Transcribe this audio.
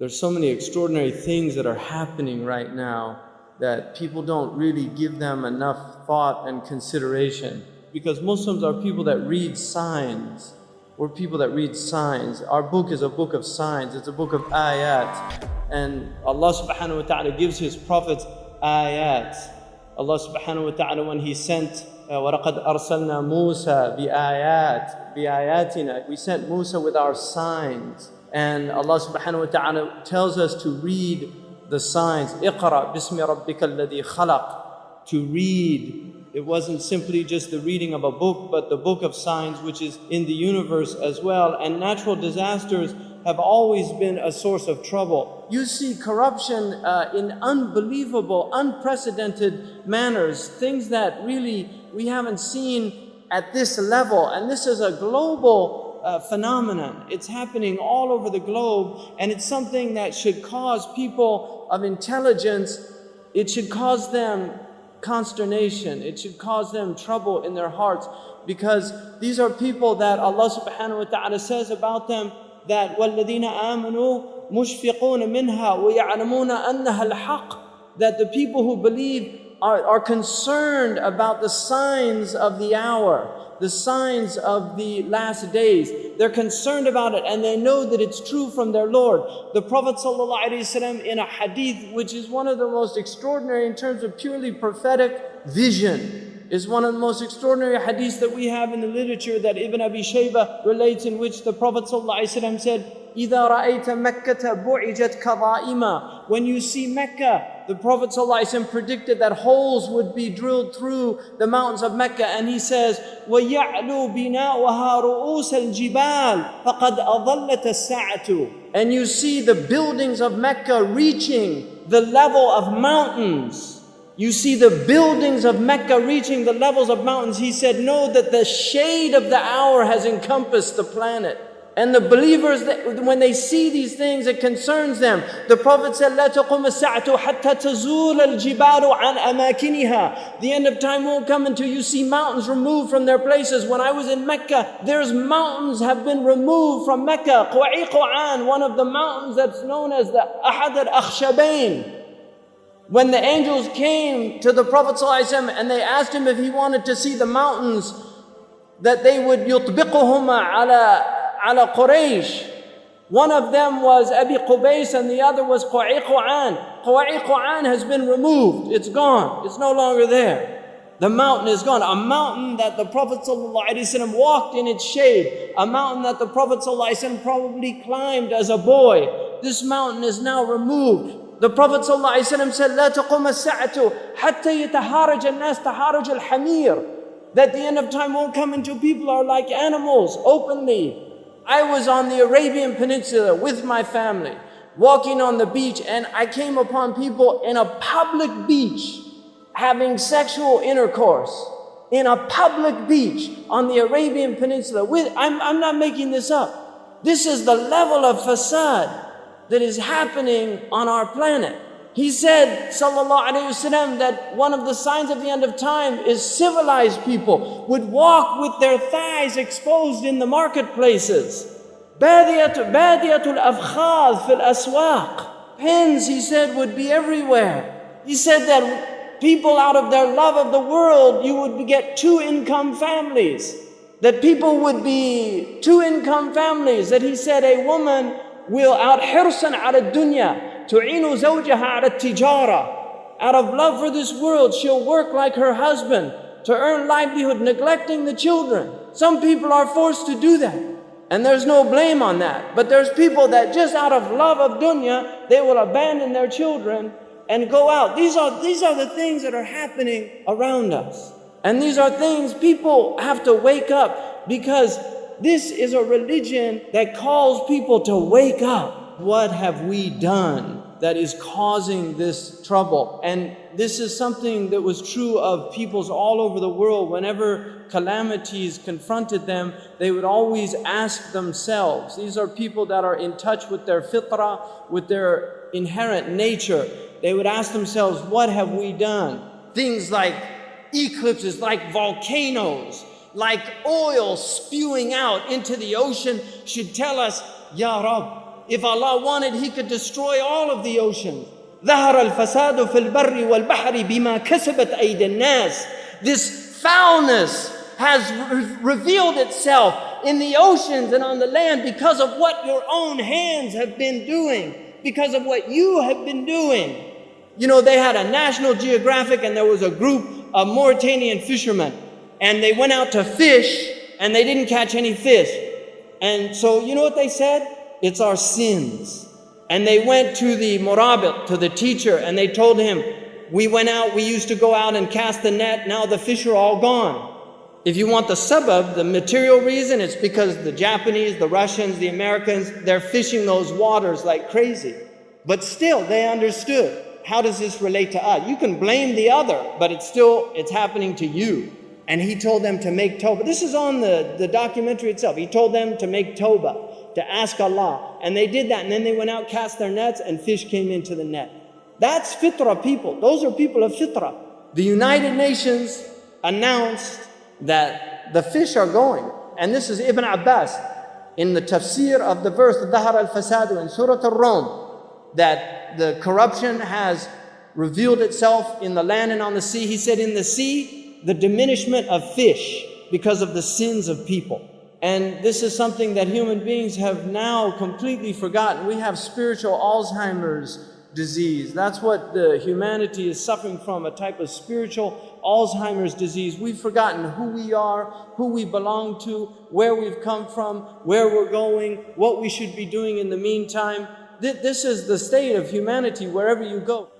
There's so many extraordinary things that are happening right now that people don't really give them enough thought and consideration. Because Muslims are people that read signs. We're people that read signs. Our book is a book of signs. It's a book of ayat. And Allah subhanahu wa ta'ala gives His prophets ayat. Allah subhanahu wa ta'ala, when He sent وَلَقَدْ أَرْسَلْنَا مُوسَى بِآيَاتِنَا, we sent Musa with our signs. And Allah subhanahu wa ta'ala tells us to read the signs. اقرأ بِسْمِ رَبِّكَ الَّذِي خَلَقَ. To read. It wasn't simply just the reading of a book, but the book of signs which is in the universe as well. And natural disasters have always been a source of trouble. You see corruption in unbelievable, unprecedented manners, things that really we haven't seen at this level. And this is a global phenomenon. It's happening all over the globe, and it's something that should cause people of intelligence, it should cause them consternation, it should cause them trouble in their hearts, because these are people that Allah subhanahu wa ta'ala says about them that وَالَّذِينَ آمَنُوا مُشْفِقُونَ مِنْهَا وَيَعْلَمُونَ أَنَّهَا الْحَقِّ. That the people who believe are concerned about the signs of the hour, the signs of the last days. They're concerned about it, and they know that it's true from their Lord. The Prophet ﷺ, in a hadith which is one of the most extraordinary in terms of purely prophetic vision, is one of the most extraordinary hadiths that we have in the literature that Ibn Abi Shaybah relates, in which the Prophet ﷺ said, إِذَا رَأَيْتَ مَكَّةَ بُعِجَتْ كَظَائِمًا. When you see Mecca, the Prophet ﷺ predicted that holes would be drilled through the mountains of Mecca, and he says, وَيَعْلُو بِنَاؤُهَا رُؤُوسَ الْجِبَالِ فَقَدْ أَضَلَّتَ السَّاعَةُ. And you see the buildings of Mecca reaching the level of mountains. You see the buildings of Mecca reaching the levels of mountains. He said, know that the shade of the hour has encompassed the planet. And the believers, when they see these things, it concerns them. The Prophet said, لا تقوم الساعة حتى تزول الجبال عن أماكنها. The end of time won't come until you see mountains removed from their places. When I was in Mecca, there's mountains have been removed from Mecca. Quwa'iqan, one of the mountains that's known as the Ahad al-Akhshabain. When the angels came to the Prophet ﷺ and they asked him if he wanted to see the mountains, that they would يطبقهما على Quraysh. One of them was Abi Qubays and the other was Quwa'iqan. Quwa'iqan has been removed. It's gone. It's no longer there. The mountain is gone. A mountain that the Prophet ﷺ walked in its shade. A mountain that the Prophet ﷺ probably climbed as a boy. This mountain is now removed. The Prophet ﷺ said, لا تقوم الساعة حتى يتهارج الناس تهارج الحمير. That the end of time won't come until people are like animals, openly. I was on the Arabian Peninsula with my family, walking on the beach, and I came upon people in a public beach having sexual intercourse. In a public beach on the Arabian Peninsula. I'm not making this up. This is the level of fasad that is happening on our planet. He said, sallallahu alayhi wasallam, that one of the signs of the end of time is civilized people would walk with their thighs exposed in the marketplaces. Badiyatul afkhaz fil aswaq. Pens, he said, would be everywhere. He said that people, out of their love of the world, you would get two-income families. That people would be two-income families. That he said a woman will out hirsan ala dunya tu'inu zawjaha ala tijara. Out of love for this world, she'll work like her husband to earn livelihood, neglecting the children. Some people are forced to do that, and there's no blame on that. But there's people that just out of love of dunya, they will abandon their children and go out. These are the things that are happening around us. And these are things people have to wake up, because this is a religion that calls people to wake up. What have we done that is causing this trouble? And this is something that was true of peoples all over the world. Whenever calamities confronted them, they would always ask themselves. These are people that are in touch with their fitrah, with their inherent nature. They would ask themselves, what have we done? Things like eclipses, like volcanoes, like oil spewing out into the ocean should tell us, Ya Rabb, If Allah wanted, He could destroy all of the oceans. ظهر الفساد في البر والبحر بما كسبت أيدي الناس. This foulness has revealed itself in the oceans and on the land because of what your own hands have been doing, because of what you have been doing. You know, they had a National Geographic and there was a group of Mauritanian fishermen and they went out to fish and they didn't catch any fish. And so, you know what they said? It's our sins. And they went to the Murabit, to the teacher, and they told him, we went out, we used to go out and cast the net, now the fish are all gone. If you want the sabab, the material reason, it's because the Japanese, the Russians, the Americans, they're fishing those waters like crazy. But still, they understood. How does this relate to us? You can blame the other, but it's happening to you. And he told them to make tawbah. This is on the documentary itself. He told them to make tawbah, to ask Allah. And they did that. And then they went out, cast their nets, and fish came into the net. That's fitrah people. Those are people of fitrah. The United Nations announced that the fish are going. And this is Ibn Abbas in the tafsir of the verse ظهر الفساد in Surah Ar-Rum, that the corruption has revealed itself in the land and on the sea. He said in the sea, the diminishment of fish because of the sins of people. And this is something that human beings have now completely forgotten. We have spiritual Alzheimer's disease. That's what the humanity is suffering from, a type of spiritual Alzheimer's disease. We've forgotten who we are, who we belong to, where we've come from, where we're going, what we should be doing in the meantime. This is the state of humanity wherever you go.